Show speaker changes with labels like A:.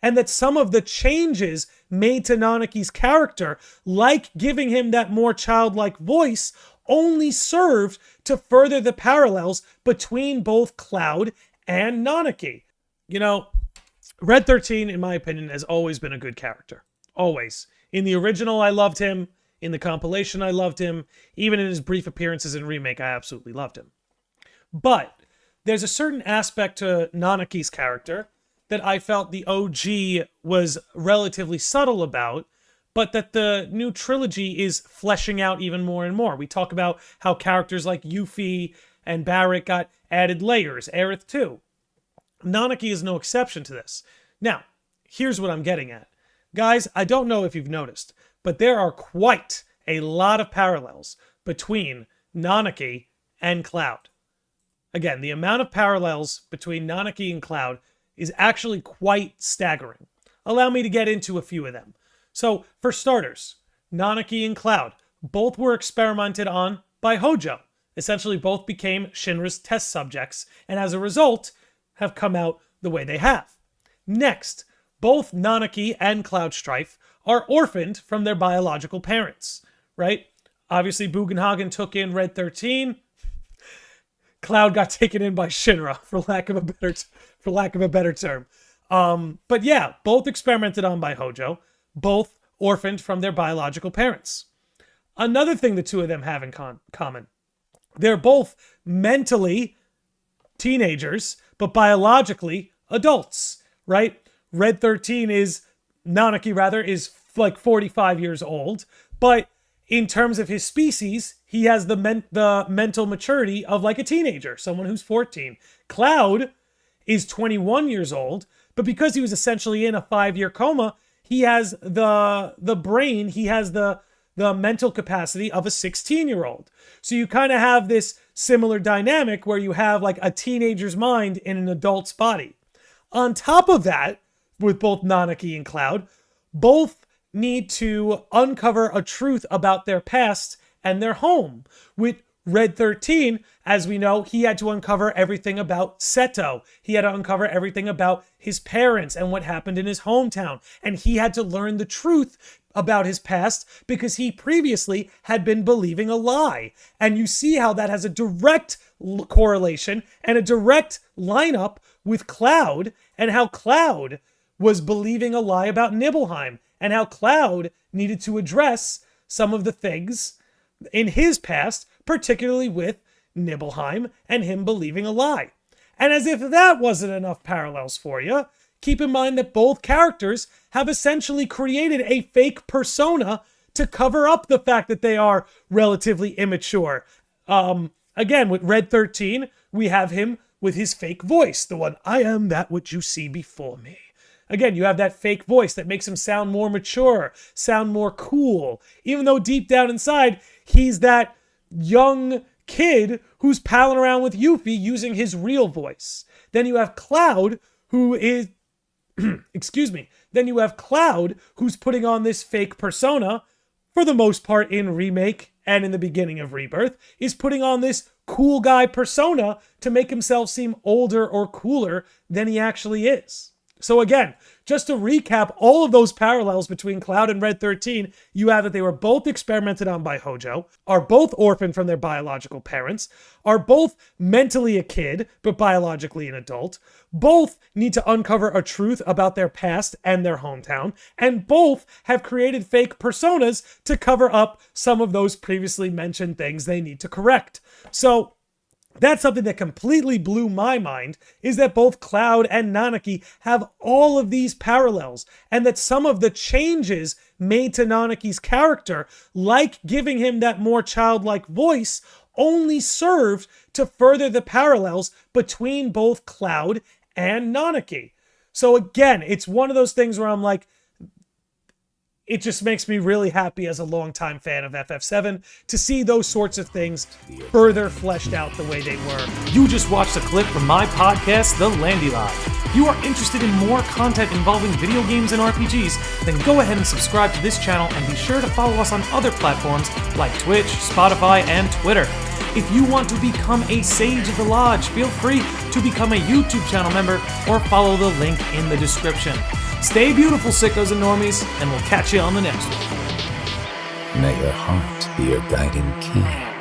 A: and that some of the changes made to Nanaki's character, like giving him that more childlike voice, only served to further the parallels between both Cloud and Nanaki. You know, Red 13, in my opinion, has always been a good character. Always. In the original, I loved him. In the compilation, I loved him. Even in his brief appearances in Remake, I absolutely loved him. But there's a certain aspect to Nanaki's character that I felt the OG was relatively subtle about, but that the new trilogy is fleshing out even more and more. We talk about how characters like Yuffie and Barrett got added layers, Aerith too. Nanaki is no exception to this. Now, here's what I'm getting at. Guys, I don't know if you've noticed, but there are quite a lot of parallels between Nanaki and Cloud. Again, the amount of parallels between Nanaki and Cloud is actually quite staggering. Allow me to get into a few of them. So, for starters, Nanaki and Cloud both were experimented on by Hojo. Essentially, both became Shinra's test subjects, and as a result, have come out the way they have. Next, both Nanaki and Cloud Strife are orphaned from their biological parents, right? Obviously, Bugenhagen took in Red 13. Cloud got taken in by Shinra, for lack of a better term. But yeah, both experimented on by Hojo, both orphaned from their biological parents. Another thing the two of them have in common, they're both mentally teenagers, but biologically adults, right? Red 13 Nanaki is like 45 years old, but in terms of his species, he has the mental maturity of like a teenager, someone who's 14. Cloud is 21 years old, but because he was essentially in a 5-year coma, he has the brain, he has the mental capacity of a 16-year-old. So you kind of have this similar dynamic where you have like a teenager's mind in an adult's body. On top of that, with both Nanaki and Cloud, both need to uncover a truth about their past and their home. With Red 13, as we know, he had to uncover everything about Seto. He had to uncover everything about his parents and what happened in his hometown. And he had to learn the truth about his past because he previously had been believing a lie. And you see how that has a direct correlation and a direct lineup with Cloud, and how Cloud was believing a lie about Nibelheim, and how Cloud needed to address some of the things in his past, particularly with Nibelheim and him believing a lie. And as if that wasn't enough parallels for you, keep in mind that both characters have essentially created a fake persona to cover up the fact that they are relatively immature. Again, with Red 13, we have him with his fake voice, the one, "I am that which you see before me." Again, you have that fake voice that makes him sound more mature, sound more cool, even though deep down inside, he's that young kid who's palling around with Yuffie using his real voice. Then you have Cloud, who is, then you have Cloud, who's putting on this fake persona, for the most part in Remake and in the beginning of Rebirth, is putting on this cool guy persona to make himself seem older or cooler than he actually is. So again, just to recap all of those parallels between Cloud and Red 13, you have that they were both experimented on by Hojo, are both orphaned from their biological parents, are both mentally a kid, but biologically an adult, both need to uncover a truth about their past and their hometown, and both have created fake personas to cover up some of those previously mentioned things they need to correct. So that's something that completely blew my mind, is that both Cloud and Nanaki have all of these parallels, and that some of the changes made to Nanaki's character, like giving him that more childlike voice, only served to further the parallels between both Cloud and Nanaki. So again, it's one of those things where I'm like, it just makes me really happy as a longtime fan of FF7 to see those sorts of things further fleshed out the way they were.
B: You just watched a clip from my podcast, The Landy Live. If you are interested in more content involving video games and RPGs, then go ahead and subscribe to this channel and be sure to follow us on other platforms like Twitch, Spotify, and Twitter. If you want to become a Sage of the Lodge, feel free to become a YouTube channel member or follow the link in the description. Stay beautiful, sickos and normies, and we'll catch you on the next one.
C: May your heart be your guiding key.